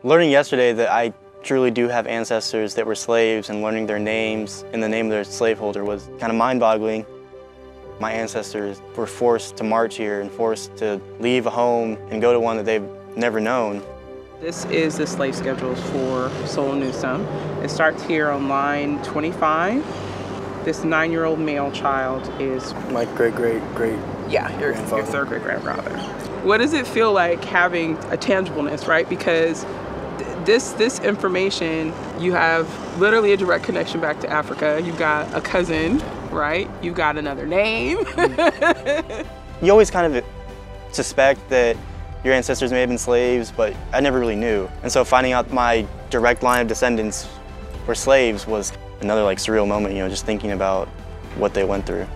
Learning yesterday that I truly do have ancestors that were slaves and learning their names and the name of their slaveholder was kind of mind-boggling. My ancestors were forced to march here and forced to leave a home and go to one that they've never known. This is the slave schedules for Sol Newsome. It starts here on line 25. This 9-year-old male child is my great. Yeah, your third great grandfather. What does it feel like having a tangibleness, right? Because this information, you have literally a direct connection back to Africa. You've got a cousin, right? You've got another name. You always kind of suspect that your ancestors may have been slaves, but I never really knew. And so finding out my direct line of descendants were slaves was another like surreal moment, you know, just thinking about what they went through.